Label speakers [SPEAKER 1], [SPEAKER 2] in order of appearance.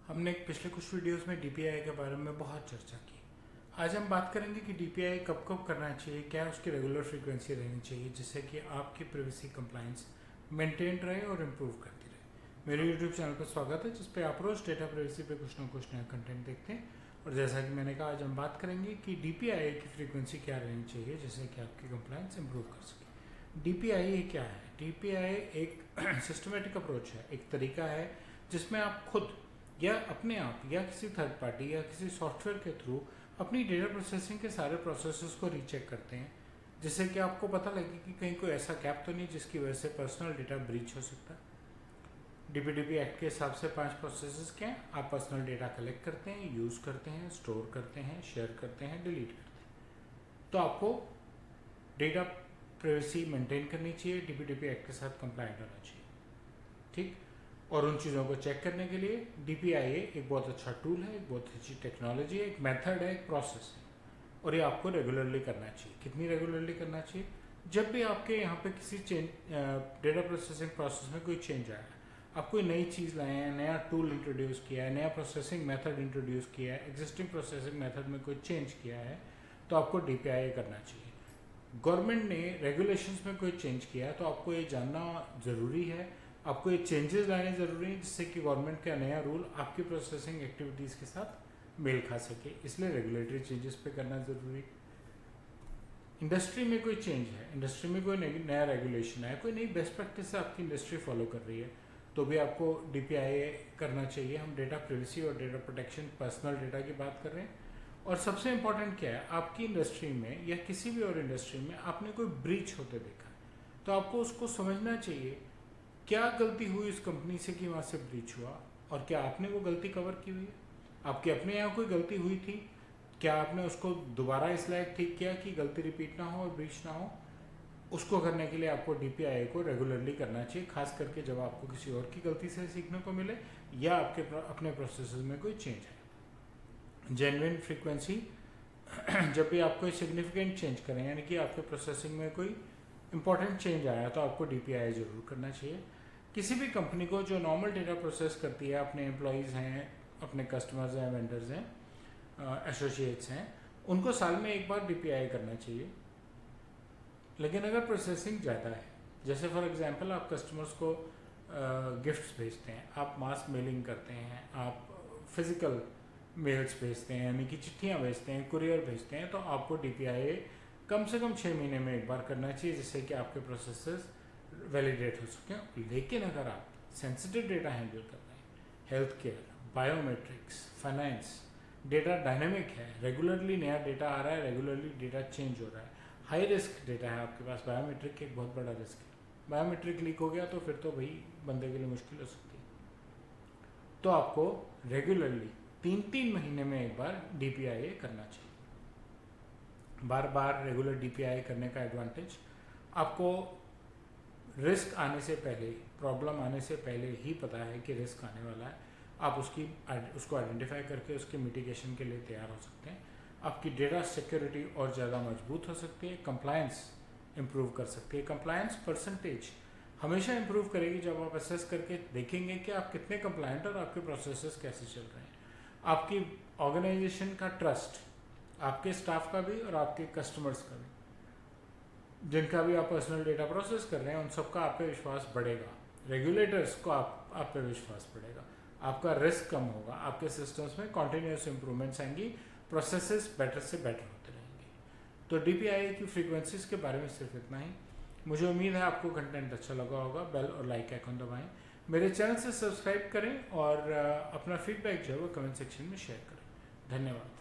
[SPEAKER 1] हमने पिछले कुछ वीडियोस में डीपीआई के बारे में बहुत चर्चा की। आज हम बात करेंगे कि डीपीआई कब कब करना चाहिए, क्या उसकी रेगुलर फ्रीक्वेंसी रहनी चाहिए जिससे कि आपकी प्राइवेसी कंप्लायंस मेंटेन रहे और इम्प्रूव करती रहे। मेरे यूट्यूब चैनल पर स्वागत है, जिस पे आप रोज डेटा प्राइवेसी पे कुछ ना कुछ नया कंटेंट देखते हैं। और जैसा कि मैंने कहा, आज हम बात करेंगे कि डीपीआई की फ्रीक्वेंसी क्या रहनी चाहिए जिससे कि आपकी कंप्लायंस इम्प्रूव कर सके। डीपीआई क्या है? डीपीआई एक सिस्टमेटिक अप्रोच है, एक तरीका है जिसमें आप खुद या अपने आप या किसी थर्ड पार्टी या किसी सॉफ्टवेयर के थ्रू अपनी डेटा प्रोसेसिंग के सारे प्रोसेसेस को रीचेक करते हैं, जिससे कि आपको पता लगे कि कहीं कोई ऐसा गैप तो नहीं जिसकी वजह से पर्सनल डेटा ब्रीच हो सकता है। डीपीडीपी एक्ट के हिसाब से 5 प्रोसेसेस क्या हैं? आप पर्सनल डेटा कलेक्ट करते हैं, यूज़ करते हैं, स्टोर करते हैं, शेयर करते हैं, डिलीट करते हैं। तो आपको डेटा प्राइवेसी मेंटेन करनी चाहिए, डीपीडीपी एक्ट के साथ कंप्लायंट होना चाहिए, ठीक। और उन चीज़ों को चेक करने के लिए डीपीआई एक बहुत अच्छा टूल है, एक बहुत अच्छी टेक्नोलॉजी है, एक मेथड है, एक प्रोसेस है, और ये आपको रेगुलरली करना चाहिए। कितनी रेगुलरली करना चाहिए? जब भी आपके यहाँ पे किसी डेटा प्रोसेसिंग प्रोसेस में कोई चेंज आया, आप कोई नई चीज़ लाए हैं, नया टूल इंट्रोड्यूस किया है, नया प्रोसेसिंग मेथड इंट्रोड्यूस किया है, एग्जिस्टिंग प्रोसेसिंग मेथड में कोई चेंज किया है, तो आपको डीपीआई करना चाहिए। गवर्नमेंट ने रेगुलेशंस में कोई चेंज किया है तो आपको ये जानना ज़रूरी है, आपको ये चेंजेस लाने ज़रूरी हैं जिससे कि गवर्नमेंट का नया रूल आपकी प्रोसेसिंग एक्टिविटीज़ के साथ मेल खा सके, इसलिए रेगुलेटरी चेंजेस पे करना ज़रूरी। इंडस्ट्री में कोई चेंज है, इंडस्ट्री में कोई नया रेगुलेशन है, कोई नई बेस्ट प्रैक्टिस आपकी इंडस्ट्री फॉलो कर रही है, तो भी आपको डीपीआई करना चाहिए। हम डेटा प्राइवेसी और डेटा प्रोटेक्शन, पर्सनल डेटा की बात कर रहे हैं। और सबसे इम्पॉर्टेंट क्या है, आपकी इंडस्ट्री में या किसी भी और इंडस्ट्री में आपने कोई ब्रीच होते देखा है तो आपको उसको समझना चाहिए, क्या गलती हुई उस कंपनी से कि वहाँ से ब्रीच हुआ, और क्या आपने वो गलती कवर की हुई है? आपके अपने यहाँ कोई गलती हुई थी, क्या आपने उसको दोबारा इस लायक ठीक किया कि गलती रिपीट ना हो और ब्रीच ना हो? उसको करने के लिए आपको डीपीआई को रेगुलरली करना चाहिए, खास करके जब आपको किसी और की गलती से सीखने को मिले या आपके अपने प्रोसेसेस में कोई चेंज है। जेन्युइन फ्रीक्वेंसी जब भी आप कोई सिग्निफिकेंट चेंज करें, यानी कि आपके प्रोसेसिंग में कोई इंपॉर्टेंट चेंज आया, तो आपको डीपीआई ज़रूर करना चाहिए। किसी भी कंपनी को जो नॉर्मल डेटा प्रोसेस करती है, अपने एम्प्लॉयज़ हैं, अपने कस्टमर्स हैं, वेंडर्स हैं, एसोसिएट्स हैं, उनको साल में एक बार डीपीआई करना चाहिए। लेकिन अगर प्रोसेसिंग ज़्यादा है, जैसे फॉर एग्जांपल आप कस्टमर्स को गिफ्ट्स भेजते हैं, आप मास मेलिंग करते हैं, आप फिज़िकल मेल्स भेजते हैं, यानी कि चिट्ठियाँ भेजते हैं, कुरियर भेजते हैं, तो आपको डीपीआई कम से कम 6 महीने में एक बार करना चाहिए, जिससे कि आपके प्रोसेसेस वैलिडेट हो सकें। लेकिन अगर आप सेंसिटिव डेटा हैंडल कर रहे हैं, health care, biometrics, finance, data dynamic है, रेगुलरली नया डेटा आ रहा है, रेगुलरली डेटा चेंज हो रहा है, हाई रिस्क डेटा है आपके पास, बायोमेट्रिक एक बहुत बड़ा रिस्क है, बायोमेट्रिक लीक हो गया तो फिर तो भाई बंदे के लिए मुश्किल हो सकती है। तो आपको रेगुलरली 3-3 महीने में एक बार डीपीआई करना चाहिए। बार बार रेगुलर डीपीआई करने का एडवांटेज, आपको रिस्क आने से पहले, प्रॉब्लम आने से पहले ही पता है कि रिस्क आने वाला है, आप उसको आइडेंटिफाई करके उसके मिटिगेशन के लिए तैयार हो सकते हैं। आपकी डेटा सिक्योरिटी और ज़्यादा मजबूत हो सकती है, कंप्लायंस इम्प्रूव कर सकती है। कंप्लायंस परसेंटेज हमेशा इम्प्रूव करेगी जब आप असेस करके देखेंगे कि आप कितने कंप्लायंट और आपके प्रोसेसेस कैसे चल रहे हैं। आपकी ऑर्गेनाइजेशन का ट्रस्ट, आपके स्टाफ का भी और आपके कस्टमर्स का भी, जिनका भी आप पर्सनल डेटा प्रोसेस कर रहे हैं, उन सबका आप पे विश्वास बढ़ेगा। रेगुलेटर्स को आप पे विश्वास बढ़ेगा, आपका रिस्क कम होगा, आपके सिस्टम्स में कॉन्टीन्यूस इंप्रूवमेंट्स आएंगी, प्रोसेसेस बेटर से बेटर होते रहेंगे। तो डीपीआई की फ्रीक्वेंसीज के बारे में सिर्फ इतना ही। मुझे उम्मीद है आपको कंटेंट अच्छा लगा होगा। बेल और लाइक आइकन दबाएं, मेरे चैनल से सब्सक्राइब करें और अपना फीडबैक जो है वो कमेंट सेक्शन में शेयर करें। धन्यवाद।